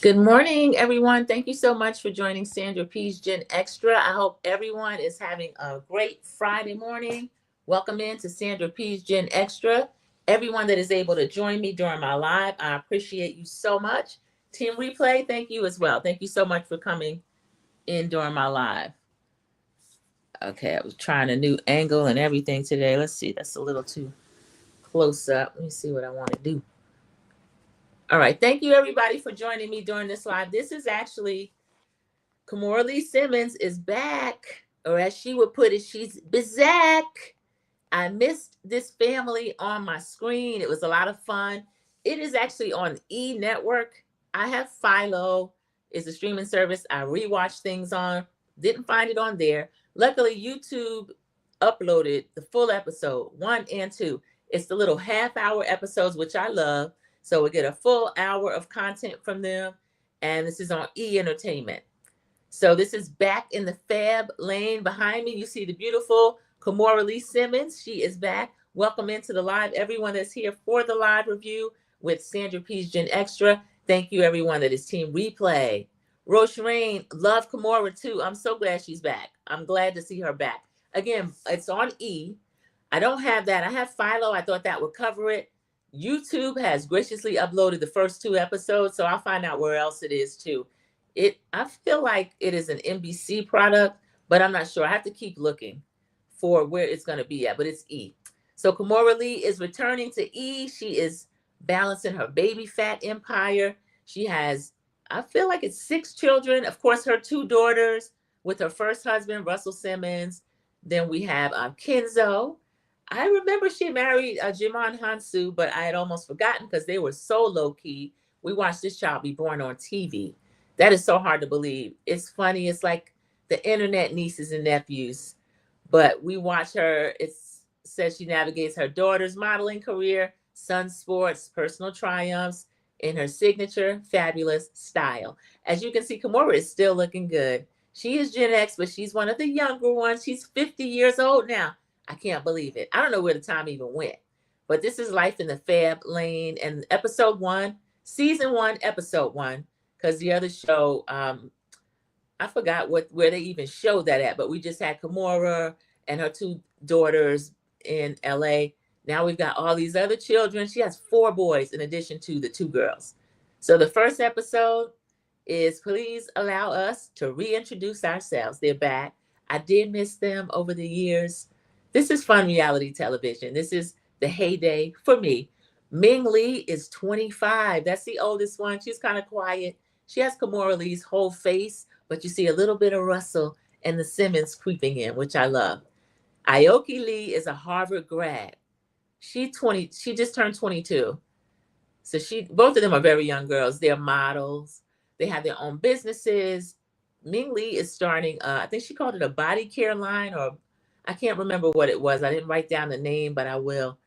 Good morning, everyone. Thank you so much for joining Sandra P's Gen Extra. I hope everyone is having a great Friday morning. Welcome in to Sandra P's Gen Extra. Everyone that is able to join me during my live, I appreciate you so much. Team Replay, thank you as well. Thank you so much for coming in during my live. Okay, I was trying a new angle and everything today. Let's see, that's a little too close up. Let me see what I want to do. All right, thank you everybody for joining me during this live. This is actually Kamora Lee Simmons is back, or as she would put it, she's back. I missed this family on my screen. It was a lot of fun. It is actually on E Network. I have Philo, is a streaming service I rewatch things on. Didn't find it on there. Luckily, YouTube uploaded the full episode, 1 and 2. It's the little half-hour episodes, which I love. So we get a full hour of content from them. And this is on E Entertainment. So this is back in the fab lane behind me. You see the beautiful Kamora Lee Simmons. She is back. Welcome into the live. Everyone that's here for the live review with Sandra P's Gen Extra. Thank you, everyone that is Team Replay. Roshrain, love Kamora too. I'm so glad she's back. I'm glad to see her back. Again, it's on E. I don't have that. I have Philo. I thought that would cover it. YouTube has graciously uploaded the first 2 episodes, so I'll find out where else it is too. I feel like it is an NBC product, but I'm not sure. I have to keep looking for where it's going to be at, but it's E. So Kamora Lee is returning to E. She is balancing her Babyphat empire. She has, I feel like it's 6 children. Of course, her 2 daughters with her first husband, Russell Simmons. Then we have Kenzo. I remember she married Jimon Hansu, but I had almost forgotten because they were so low key. We watched this child be born on TV. That is so hard to believe. It's funny. It's like the internet nieces and nephews. But we watch her. It says she navigates her daughter's modeling career, son sports, personal triumphs in her signature fabulous style. As you can see, Kamora is still looking good. She is Gen X, but she's one of the younger ones. She's 50 years old now. I can't believe it. I don't know where the time even went. But this is Life in the Fab Lane. And episode 1, season 1, episode 1. Because the other show, I forgot where they even showed that at, but we just had Kamora and her 2 daughters in LA. Now we've got all these other children. She has 4 boys in addition to the 2 girls. So the first episode is Please Allow Us to Reintroduce Ourselves. They're back. I did miss them over the years. This is fun reality television. This is the heyday for me. Ming Lee is 25. That's the oldest one. She's kind of quiet. She has Kamora Lee's whole face, but you see a little bit of Russell and the Simmons creeping in, which I love. Aoki Lee is a Harvard grad. She just turned 22. So both of them are very young girls. They're models. They have their own businesses. Ming Lee is starting, I think she called it a body care line, or I can't remember what it was. I didn't write down the name, but I will.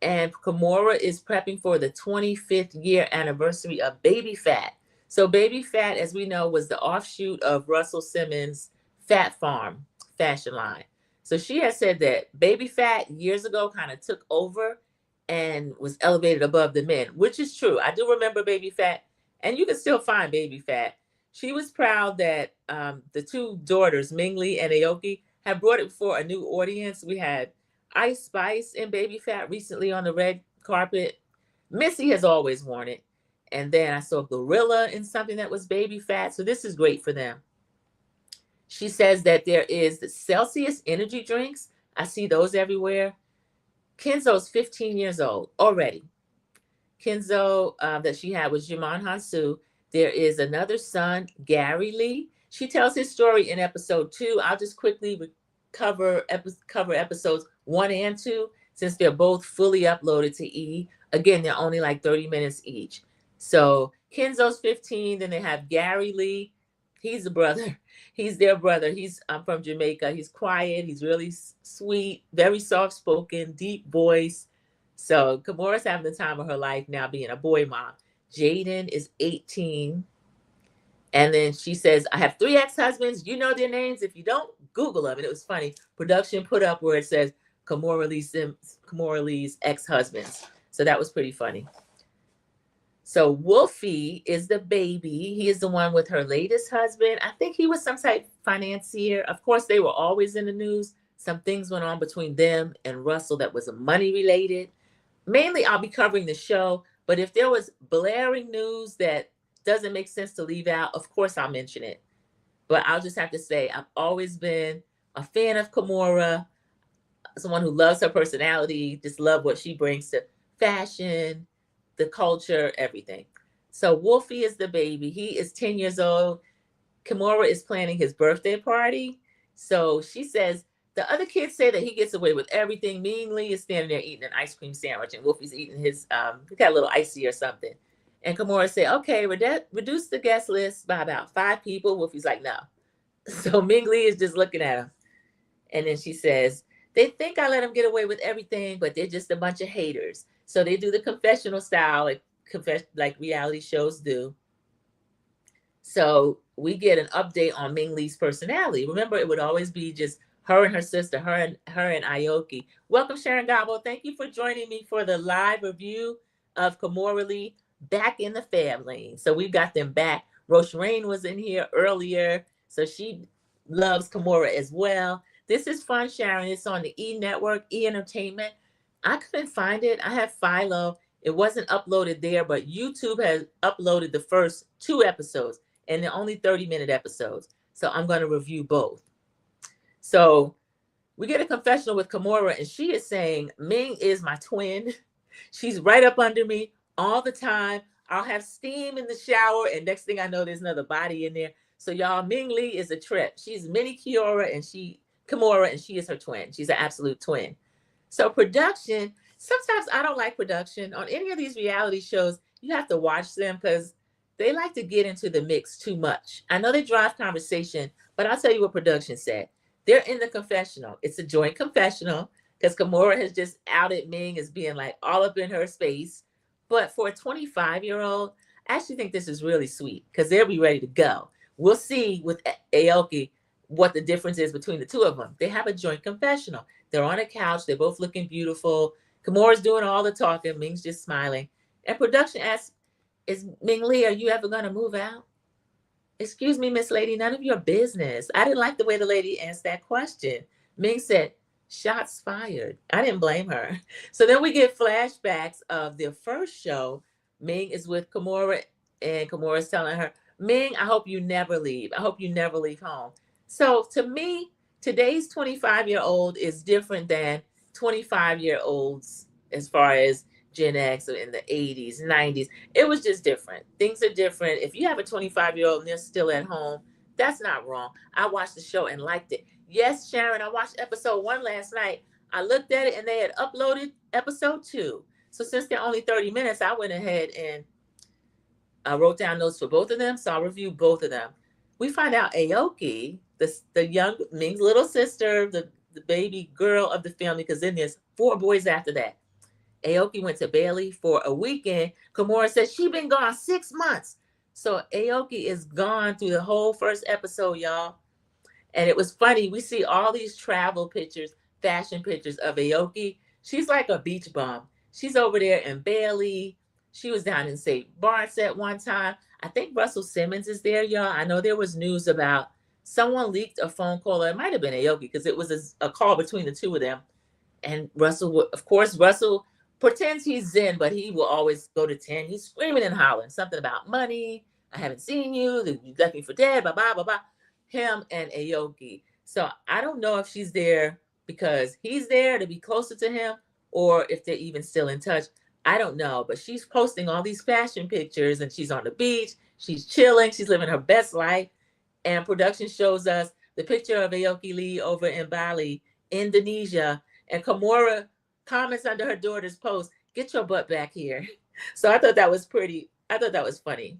And Kamora is prepping for the 25th year anniversary of Babyphat. So Babyphat, as we know, was the offshoot of Russell Simmons' Fat Farm fashion line. So she has said that Babyphat years ago kind of took over and was elevated above the men, which is true. I do remember Babyphat, and you can still find Babyphat. She was proud that the 2 daughters, Ming Lee and Aoki, have brought it before a new audience. We had Ice Spice and Babyphat recently on the red carpet. Missy has always worn it. And then I saw Gorilla in something that was Babyphat. So this is great for them. She says that there is the Celsius energy drinks. I see those everywhere. Kenzo's 15 years old already. Kenzo that she had was Jimon Hansu. There is another son, Gary Lee. She tells his story in episode 2. I'll just quickly cover episodes 1 and 2 since they're both fully uploaded to E. Again, they're only like 30 minutes each. So Kenzo's 15. Then they have Gary Lee. He's the brother. He's their brother. He's from Jamaica. He's quiet. He's really sweet, very soft-spoken, deep voice. So Kamora's having the time of her life now being a boy mom. Jaden is 18. And then she says, I have 3 ex-husbands. You know their names. If you don't, Google them. And it was funny. Production put up where it says Kamora Lee's ex-husbands. So that was pretty funny. So Wolfie is the baby. He is the one with her latest husband. I think he was some type financier. Of course, they were always in the news. Some things went on between them and Russell that was money related. Mainly, I'll be covering the show, but if there was blaring news that doesn't make sense to leave out, of course I'll mention it. But I'll just have to say I've always been a fan of Kimora, someone who loves her personality, just love what she brings to fashion, the culture, everything. So Wolfie is the baby. He is 10 years old. Kimura is planning his birthday party. So she says, the other kids say that he gets away with everything. Mean Lee is standing there eating an ice cream sandwich, and Wolfie's eating his, he got a little icy or something. And Kimura say, okay, reduce the guest list by about 5 people. Wolfie's like, no. So Ming Lee is just looking at him. And then she says, they think I let them get away with everything, but they're just a bunch of haters. So they do the confessional style, like reality shows do. So we get an update on Ming Lee's personality. Remember, it would always be just her and her sister, her and Aoki. Welcome, Sharon Gabo. Thank you for joining me for the live review of Kimora Lee back in the family. So we've got them back. Roche Rain was in here earlier, so she loves Kimora as well. This is fun, Sharon. It's on the E Network, E Entertainment. I couldn't find it. I have Philo. It wasn't uploaded there, but YouTube has uploaded the first 2 episodes, and they're only 30-minute episodes. So I'm going to review both. So we get a confessional with Kimora, and she is saying, Ming is my twin. She's right up under me all the time. I'll have steam in the shower, and next thing I know, there's another body in there. So y'all, Ming Lee is a trip. She's mini Kimora, and she is her twin. She's an absolute twin. So production, sometimes I don't like production. On any of these reality shows, you have to watch them because they like to get into the mix too much. I know they drive conversation, but I'll tell you what production said. They're in the confessional. It's a joint confessional because Kimora has just outed Ming as being like all up in her space. But for a 25-year-old, I actually think this is really sweet because they'll be ready to go. We'll see with Aoki what the difference is between the two of them. They have a joint confessional. They're on a couch. They're both looking beautiful. Kimora's doing all the talking. Ming's just smiling. And production asks, is Ming Lee, are you ever going to move out? Excuse me, Miss Lady, none of your business. I didn't like the way the lady asked that question. Ming said, shots fired. I didn't blame her. So then we get flashbacks of their first show. Ming is with Kimora, and Kimora's telling her, Ming, I hope you never leave. I hope you never leave home. So to me, today's 25-year-old is different than 25-year-olds as far as Gen X in the 80s, 90s. It was just different. Things are different. If you have a 25-year-old and they're still at home, that's not wrong. I watched the show and liked it. Yes, Sharon, I watched episode 1 last night. I looked at it and they had uploaded episode 2. So since they're only 30 minutes, I went ahead and I wrote down notes for both of them. So I'll review both of them. We find out Aoki, the young Ming's little sister, the baby girl of the family, because then there's 4 boys after that. Aoki went to Bali for a weekend. Kimora says she's been gone 6 months. So Aoki is gone through the whole first episode, y'all. And it was funny. We see all these travel pictures, fashion pictures of Aoki. She's like a beach bum. She's over there in Bali. She was down in St. Bart's at one time. I think Russell Simmons is there, y'all. I know there was news about someone leaked a phone call. Or it might have been Aoki because it was a call between the two of them. And Russell, of course, Russell pretends he's Zen, but he will always go to 10. He's screaming and hollering something about money. I haven't seen you. You left me for dead. Blah, blah, blah, blah. Him and Aoki. So I don't know if she's there because he's there to be closer to him or if they're even still in touch. I don't know, but she's posting all these fashion pictures and she's on the beach. She's chilling. She's living her best life. And production shows us the picture of Aoki Lee over in Bali, Indonesia. And Kimora comments under her daughter's post, get your butt back here. So I thought that was pretty. I thought that was funny.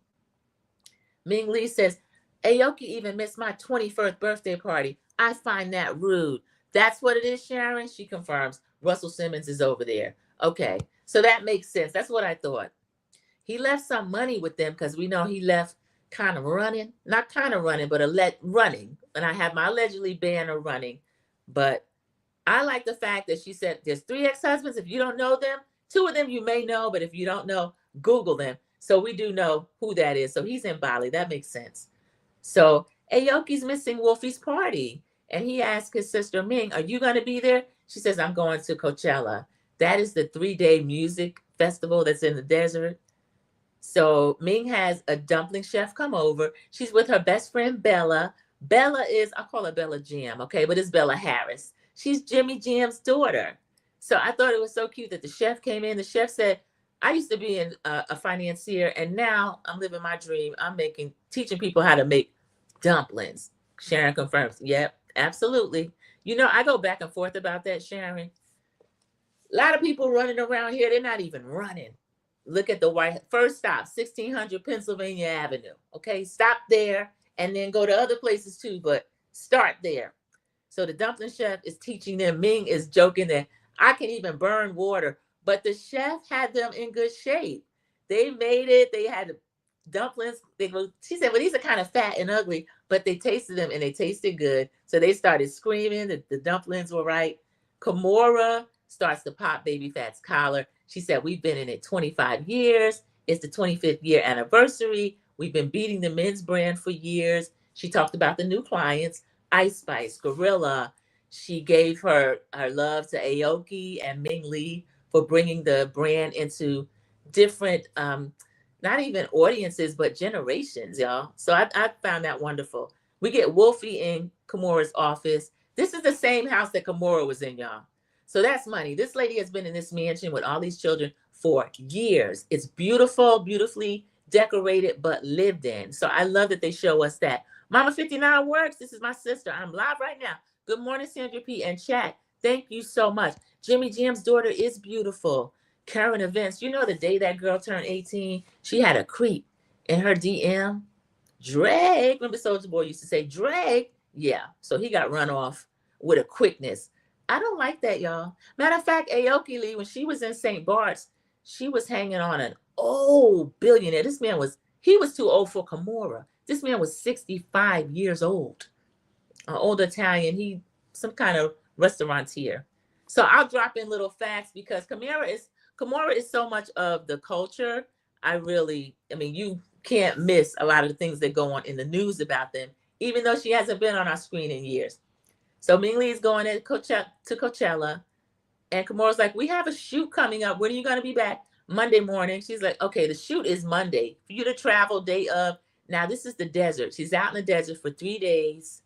Ming Lee says, Aoki even missed my 21st birthday party. I find that rude. That's what it is, Sharon. She confirms. Russell Simmons is over there. Okay, so that makes sense. That's what I thought. He left some money with them because we know he left kind of running. Not kind of running, but running. And I have my allegedly banner running. But I like the fact that she said there's 3 ex-husbands. If you don't know them, 2 of them you may know, but if you don't know, Google them. So we do know who that is. So he's in Bali. That makes sense. So Aoki's missing Wolfie's party. And he asked his sister Ming, are you going to be there? She says, I'm going to Coachella. That is the 3-day music festival that's in the desert. So Ming has a dumpling chef come over. She's with her best friend Bella. Bella is, I call her Bella Jam, okay, but it's Bella Harris. She's Jimmy Jam's daughter. So I thought it was so cute that the chef came in. The chef said, I used to be a financier, and now I'm living my dream. I'm teaching people how to make dumplings. Sharon confirms. Yep, absolutely. You know, I go back and forth about that, Sharon. A lot of people running around here, they're not even running. Look at the white, first stop, 1600 Pennsylvania Avenue. Okay, stop there and then go to other places too, but start there. So the dumpling chef is teaching them. Ming is joking that I can even burn water, but the chef had them in good shape. They made it. They had dumplings. She said, well, these are kind of fat and ugly, but they tasted them and they tasted good. So they started screaming that the dumplings were right. Kimora starts to pop Babyphat's collar. She said, we've been in it 25 years. It's the 25th year anniversary. We've been beating the men's brand for years. She talked about the new clients, Ice Spice, Gorilla. She gave her love to Aoki and Ming Lee for bringing the brand into different, not even audiences, but generations, y'all. So I found that wonderful. We get Wolfie in Kimora's office. This is the same house that Kimora was in, y'all. So that's money. This lady has been in this mansion with all these children for years. It's beautiful, beautifully decorated, but lived in. So I love that they show us that. Mama 59 works. This is my sister. I'm live right now. Good morning, Sandra P. and chat. Thank you so much. Jimmy Jam's daughter is beautiful. Current events. You know, the day that girl turned 18, she had a creep in her DM. Drake. Remember Soulja Boy used to say Drake? Yeah. So he got run off with a quickness. I don't like that, y'all. Matter of fact, Aoki Lee, when she was in St. Bart's, she was hanging on an old billionaire. He was too old for Kimora. This man was 65 years old. An old Italian. Some kind of restaurateur. So I'll drop in little facts because Kimora is so much of the culture. You can't miss a lot of the things that go on in the news about them, even though she hasn't been on our screen in years. So Ming Lee is going to Coachella. And Kimora's like, we have a shoot coming up. When are you going to be back? Monday morning. She's like, okay, the shoot is Monday. For you to travel day of. Now, this is the desert. She's out in the desert for 3 days.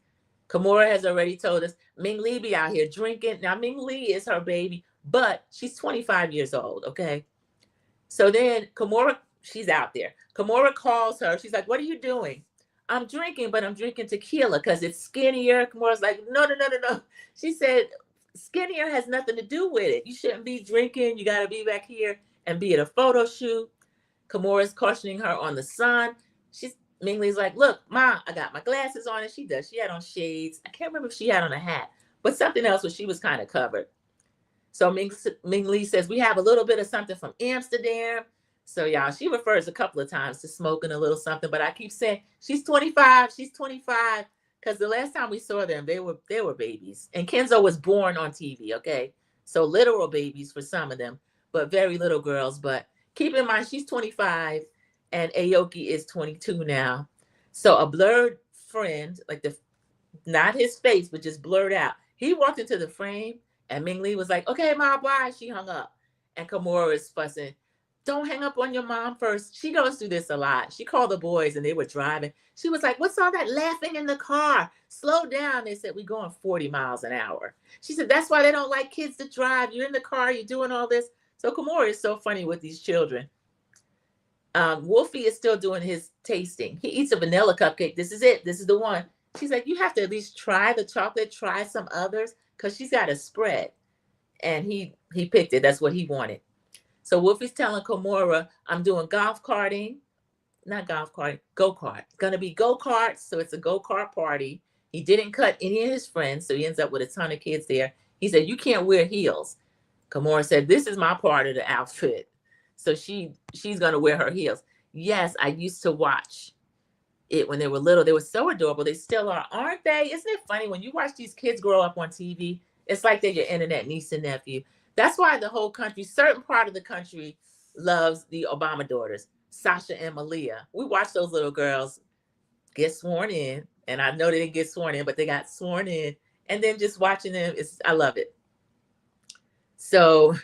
Kimora has already told us, Ming Lee be out here drinking. Now, Ming Lee is her baby, but she's 25 years old, okay? So then Kimora, she's out there. Kimora calls her. She's like, what are you doing? I'm drinking, but I'm drinking tequila because it's skinnier. Kimora's like, no. She said, skinnier has nothing to do with it. You shouldn't be drinking. You got to be back here and be at a photo shoot. Kimora's cautioning her on the sun. Ming Lee's like, look, Ma, I got my glasses on. And she does. She had on shades. I can't remember if she had on a hat, but something else where she was kind of covered. So Ming Lee says, we have a little bit of something from Amsterdam. So y'all, she refers a couple of times to smoking a little something, but I keep saying she's 25. She's 25 because the last time we saw them, they were babies. And Kenzo was born on TV, okay? So literal babies for some of them, but very little girls. But keep in mind, she's 25 and Aoki is 22 now. So a blurred friend, not his face, but just blurred out. He walked into the frame and Ming Lee was like, okay, Ma, bye. She hung up. And Kimora is fussing. Don't hang up on your mom first. She goes through this a lot. She called the boys and they were driving. She was like, what's all that laughing in the car? Slow down. They said, we're going 40 miles an hour. She said, that's why they don't like kids to drive. You're in the car. You're doing all this. So Kimora is so funny with these children. Wolfie is still doing his tasting. He eats a vanilla cupcake. This is it. This is the one. She's like, you have to at least try the chocolate, try some others, because she's got a spread. And he picked it. That's what he wanted. So Wolfie's telling Kimora, I'm doing go-kart. It's going to be go-karts. So it's a go-kart party. He didn't cut any of his friends. So he ends up with a ton of kids there. He said, you can't wear heels. Kimora said, this is my part of the outfit. So she's going to wear her heels. Yes, I used to watch it when they were little. They were so adorable. They still are, aren't they? Isn't it funny when you watch these kids grow up on TV? It's like they're your internet niece and nephew. That's why the whole country, certain part of the country loves the Obama daughters. Sasha and Malia. We watched those little girls get sworn in, and I know they didn't get sworn in, but they got sworn in. And then just watching them, I love it. So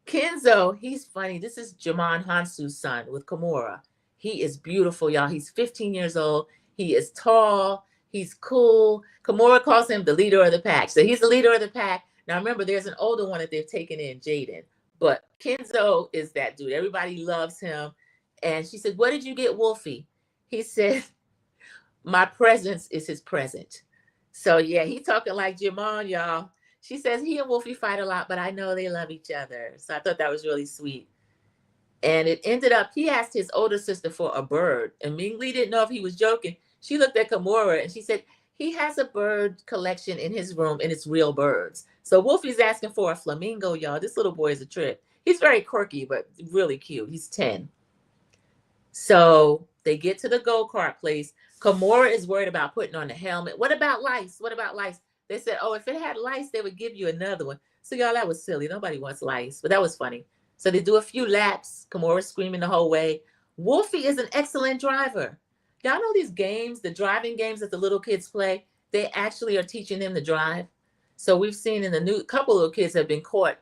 Kenzo, he's funny. This is Jamon Hansu's son with Kimura. He is beautiful, y'all. He's 15 years old. He is tall. He's cool. Kimura calls him the leader of the pack. So he's the leader of the pack. Now remember, there's an older one that they've taken in, Jaden. But Kenzo is that dude. Everybody loves him. And she said, "What did you get, Wolfie?" He said, "My presence is his present." So yeah, he talking like Jamon, y'all. She says he and Wolfie fight a lot, but I know they love each other. So I thought that was really sweet. And it ended up, he asked his older sister for a bird. And Ming Lee didn't know if he was joking. She looked at Kimura and she said, he has a bird collection in his room and it's real birds. So Wolfie's asking for a flamingo, y'all. This little boy is a trip. He's very quirky, but really cute. He's 10. So they get to the go-kart place. Kimura is worried about putting on the helmet. What about lice? What about lice? They said, oh, if it had lice, they would give you another one. So y'all, that was silly. Nobody wants lice, but that was funny. So they do a few laps. Kimura screaming the whole way. Wolfie is an excellent driver. Y'all know these games, the driving games that the little kids play, they actually are teaching them to drive. So we've seen in the new, couple of kids have been caught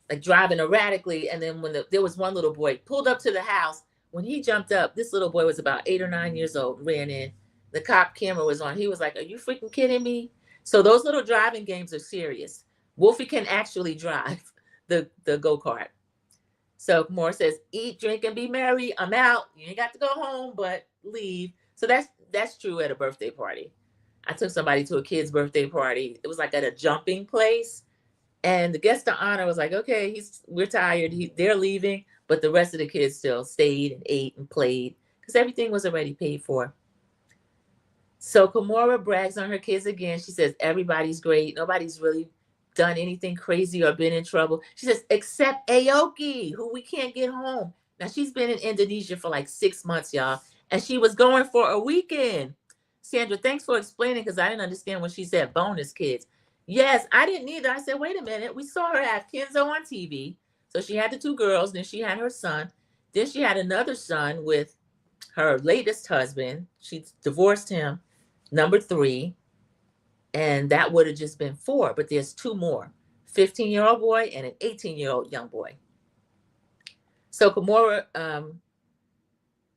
like driving erratically. And then when there was one little boy pulled up to the house, when he jumped up, this little boy was about 8 or 9 years old, ran in. The cop camera was on. He was like, are you freaking kidding me? So those little driving games are serious. Wolfie can actually drive the go-kart. So Kimura says, eat, drink, and be merry. I'm out. You ain't got to go home, but leave. So that's true at a birthday party. I took somebody to a kid's birthday party. It was like at a jumping place. And the guest of honor was like, okay, we're tired. They're leaving. But the rest of the kids still stayed and ate and played because everything was already paid for. So Kimura brags on her kids again. She says, everybody's great. Nobody's really done anything crazy or been in trouble. She says, except Aoki, who we can't get home. Now, she's been in Indonesia for like 6 months, y'all. And she was going for a weekend. Sandra, thanks for explaining because I didn't understand when she said bonus kids. Yes, I didn't either. I said, wait a minute. We saw her have Kenzo on TV. So she had the 2 girls. Then she had her son. Then she had another son with her latest husband. She divorced him. Number 3. And that would have just been 4. But there's 2 more. 15-year-old boy and an 18-year-old young boy. So Kimura,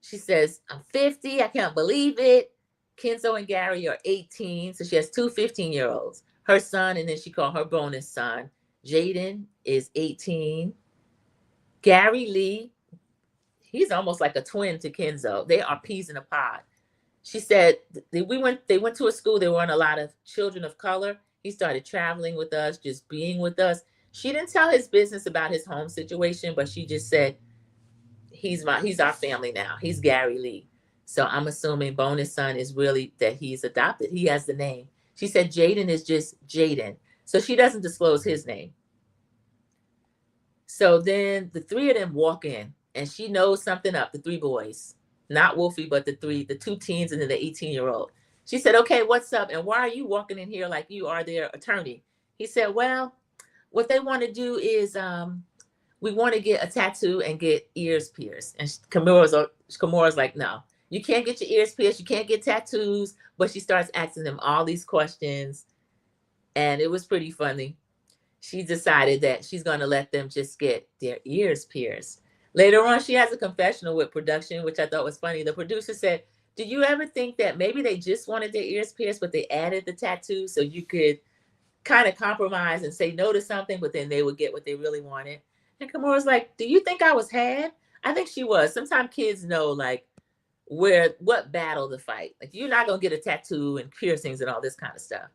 she says, I'm 50. I can't believe it. Kenzo and Gary are 18. So she has 2 15-year-olds. Her son, and then she called her bonus son. Jaden is 18. Gary Lee, he's almost like a twin to Kenzo. They are peas in a pod. She said they went to a school. There weren't a lot of children of color. He started traveling with us, just being with us. She didn't tell his business about his home situation, but she just said, he's our family now. He's Gary Lee. So I'm assuming bonus son is really that he's adopted. He has the name. She said Jaden is just Jaden. So she doesn't disclose his name. So then the 3 of them walk in and she knows something up, the 3 boys, not Wolfie, but the 2 teens and then the 18-year-old. She said, okay, what's up? And why are you walking in here like you are their attorney? He said, well, what they want to do is we want to get a tattoo and get ears pierced. And Kimura's like, no, you can't get your ears pierced. You can't get tattoos. But she starts asking them all these questions. And it was pretty funny. She decided that she's going to let them just get their ears pierced. Later on, she has a confessional with production, which I thought was funny. The producer said, do you ever think that maybe they just wanted their ears pierced, but they added the tattoo so you could kind of compromise and say no to something, but then they would get what they really wanted? And Kimura's like, do you think I was had? I think she was. Sometimes kids know like what battle to fight. Like you're not going to get a tattoo and piercings and all this kind of stuff.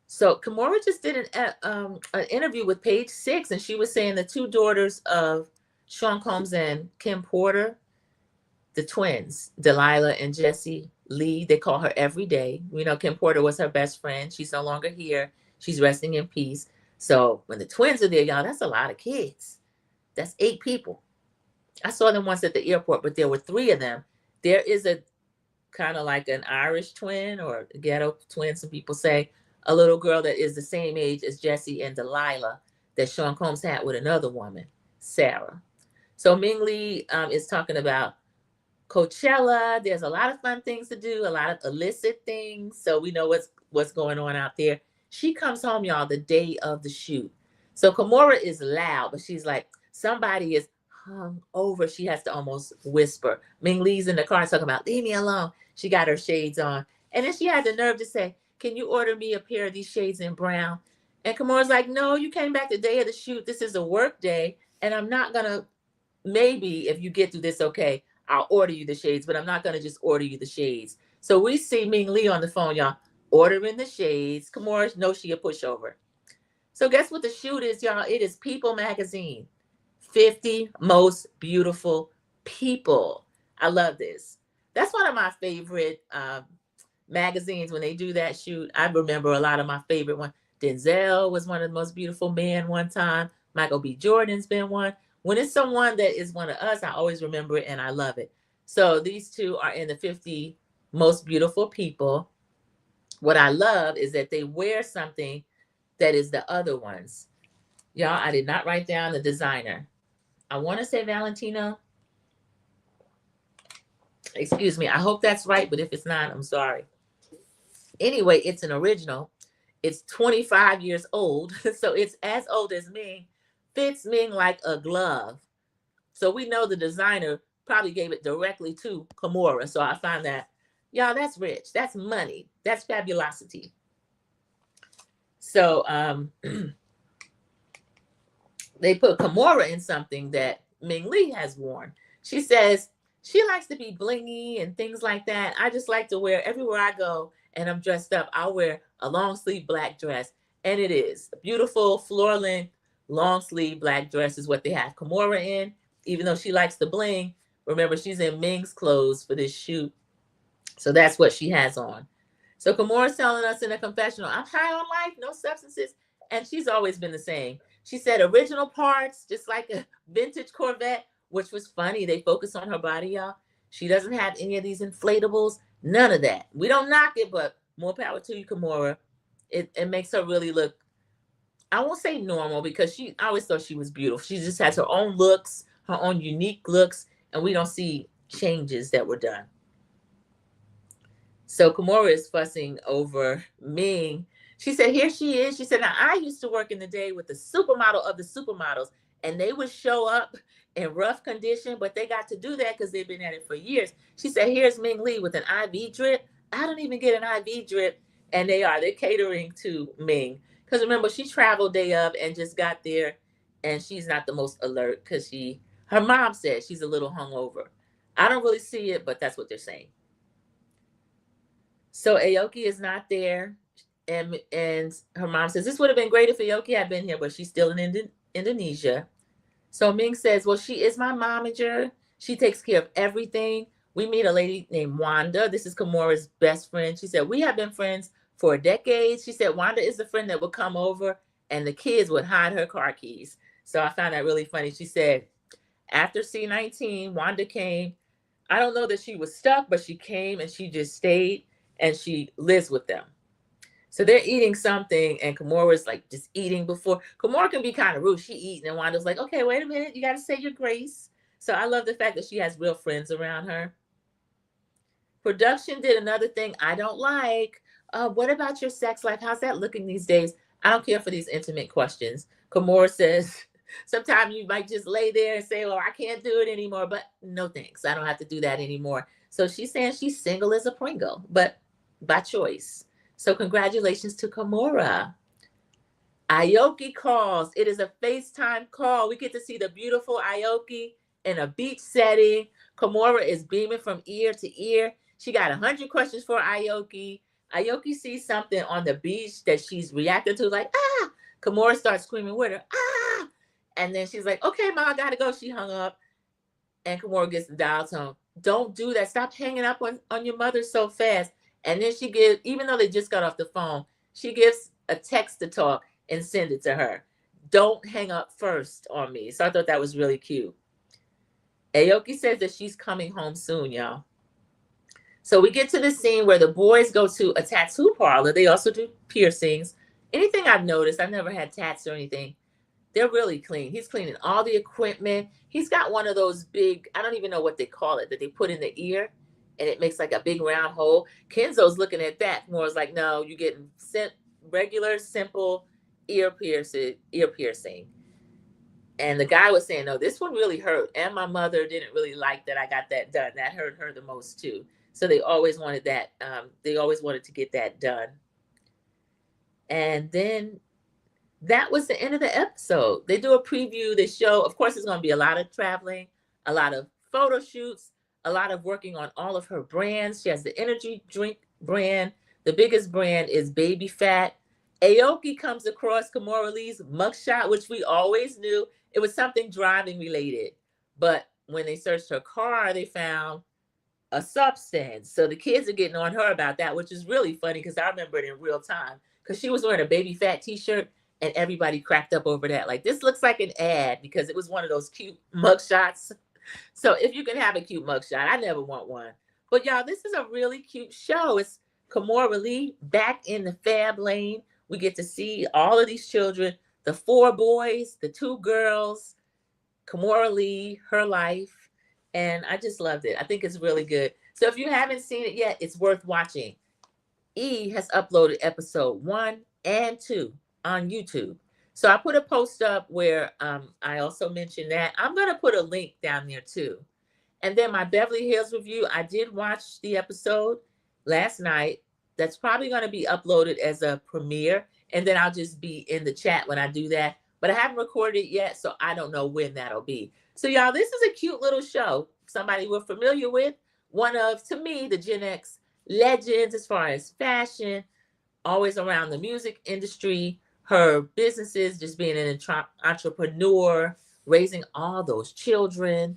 So Kimura just did an interview with Page 6, and she was saying the 2 daughters of Sean Combs and Kim Porter, the twins, Delilah and Jessie Lee, they call her every day. We know Kim Porter was her best friend. She's no longer here. She's resting in peace. So when the twins are there, y'all, that's a lot of kids. That's 8 people. I saw them once at the airport, but there were 3 of them. There is a kind of like an Irish twin or a ghetto twin, some people say, a little girl that is the same age as Jessie and Delilah that Sean Combs had with another woman, Sarah. So Ming Lee is talking about Coachella. There's a lot of fun things to do, a lot of illicit things. So we know what's going on out there. She comes home, y'all, the day of the shoot. So Kimora is loud, but she's like, somebody is hung over. She has to almost whisper. Ming Lee's in the car talking about, leave me alone. She got her shades on. And then she had the nerve to say, can you order me a pair of these shades in brown? And Kimora's like, no, you came back the day of the shoot. This is a work day. And I'm not going to, maybe if you get through this, okay, I'll order you the shades, but I'm not going to just order you the shades. So we see Ming Lee on the phone, y'all, ordering the shades. Kimora knows she a pushover. So guess what the shoot is, y'all? It is People Magazine. 50 most beautiful people. I love this. That's one of my favorite magazines when they do that shoot. I remember a lot of my favorite ones. Denzel was one of the most beautiful men one time. Michael B. Jordan's been one. When it's someone that is one of us, I always remember it and I love it. So these two are in the 50 most beautiful people. What I love is that they wear something that is the other ones. Y'all, I did not write down the designer. I want to say Valentino. Excuse me. I hope that's right, but if it's not, I'm sorry. Anyway, it's an original. It's 25 years old, so it's as old as Ming. Fits Ming like a glove. So we know the designer probably gave it directly to Kimora. So I find that, y'all, that's rich. That's money. That's fabulosity. So they put Kimora in something that Ming Lee has worn. She says she likes to be blingy and things like that. I just like to wear, everywhere I go and I'm dressed up, I'll wear a long sleeve black dress. And it is a beautiful floor length, long sleeve black dress is what they have Kimora in, even though she likes the bling. Remember, she's in Ming's clothes for this shoot. So that's what she has on. So Kimora's telling us in a confessional, I'm high on life, no substances. And she's always been the same. She said original parts, just like a vintage Corvette, which was funny. They focus on her body, y'all. She doesn't have any of these inflatables, none of that. We don't knock it, but more power to you, Kimora. It makes her really look, I won't say normal, because I always thought she was beautiful. She just has her own looks, her own unique looks, and we don't see changes that were done. So Kimora is fussing over Ming. She said, here she is. She said, now I used to work in the day with the supermodel of the supermodels, and they would show up in rough condition, but they got to do that because they've been at it for years. She said, here's Ming Lee with an IV drip. I don't even get an IV drip. And they're catering to Ming. Because remember, she traveled day of and just got there, and she's not the most alert because her mom said she's a little hungover. I don't really see it, but that's what they're saying. So Aoki is not there, and her mom says, this would have been great if Aoki had been here, but she's still in Indonesia. So Ming says, well, she is my momager. She takes care of everything. We meet a lady named Wanda. This is Kimora's best friend. She said, we have been friends for decades. She said, Wanda is the friend that would come over and the kids would hide her car keys. So I found that really funny. She said, after C19, Wanda came. I don't know that she was stuck, but she came and she just stayed and she lives with them. So they're eating something, and Kimora's like just eating before. Kimora can be kind of rude. She eating, and Wanda's like, okay, wait a minute. You got to say your grace. So I love the fact that she has real friends around her. Production did another thing I don't like. What about your sex life? How's that looking these days? I don't care for these intimate questions. Kimora says, sometimes you might just lay there and say, well, I can't do it anymore. But no thanks. I don't have to do that anymore. So she's saying she's single as a Pringle, but by choice. So congratulations to Kimora. Aoki calls. It is a FaceTime call. We get to see the beautiful Aoki in a beach setting. Kimora is beaming from ear to ear. She got 100 questions for Aoki. Aoki sees something on the beach that she's reacting to, like, ah! Kimora starts screaming with her, ah! And then she's like, okay, Ma, I gotta go. She hung up. And Kimora gets the dial tone. Don't do that. Stop hanging up on your mother so fast. And then she gives, even though they just got off the phone, she gives a text to talk and send it to her. Don't hang up first on me. So I thought that was really cute. Aoki says that she's coming home soon, y'all. So we get to the scene where the boys go to a tattoo parlor. They also do piercings. Anything I've noticed, I've never had tats or anything. They're really clean. He's cleaning all the equipment. He's got one of those big, I don't even know what they call it, that they put in the ear and it makes like a big round hole. Kenzo's looking at that more as like, no, you're getting regular, simple ear piercing. And the guy was saying, no, this one really hurt. And my mother didn't really like that I got that done. That hurt her the most too. So they always wanted that. They always wanted to get that done. And then that was the end of the episode. They do a preview. They show, of course, it's going to be a lot of traveling, a lot of photo shoots, a lot of working on all of her brands. She has the energy drink brand. The biggest brand is Babyphat. Aoki comes across Kimora Lee's mugshot, which we always knew it was something driving related. But when they searched her car, they found a substance. So the kids are getting on her about that, which is really funny because I remember it in real time because she was wearing a Babyphat t-shirt and everybody cracked up over that. Like, this looks like an ad because it was one of those cute mugshots. So if you can have a cute mugshot, I never want one. But y'all, this is a really cute show. It's Kimora Lee back in the fab lane. We get to see all of these children, the 4 boys, the 2 girls, Kimora Lee, her life. And I just loved it. I think it's really good. So if you haven't seen it yet, it's worth watching. E has uploaded episode 1 and 2 on YouTube. So I put a post up where I also mentioned that. I'm going to put a link down there too. And then my Beverly Hills review, I did watch the episode last night. That's probably going to be uploaded as a premiere. And then I'll just be in the chat when I do that. But I haven't recorded it yet, so I don't know when that'll be. So y'all, this is a cute little show. Somebody we're familiar with. One of, to me, the Gen X legends as far as fashion, always around the music industry, her businesses, just being an entrepreneur, raising all those children.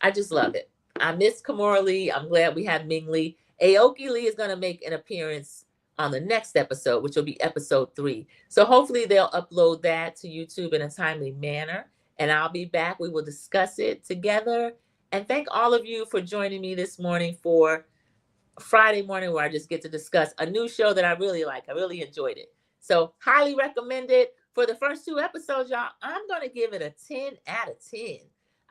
I just love it. I miss Kimora Lee. I'm glad we have Ming Lee. Aoki Lee is going to make an appearance on the next episode, which will be episode 3. So hopefully they'll upload that to YouTube in a timely manner. And I'll be back. We will discuss it together. And thank all of you for joining me this morning for Friday morning, where I just get to discuss a new show that I really like. I really enjoyed it. So highly recommend it. For the first 2 episodes, y'all, I'm going to give it a 10 out of 10.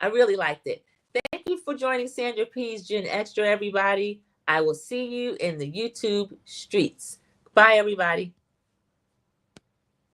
I really liked it. Thank you for joining Sandra P's Gen Extra, everybody. I will see you in the YouTube streets. Bye, everybody.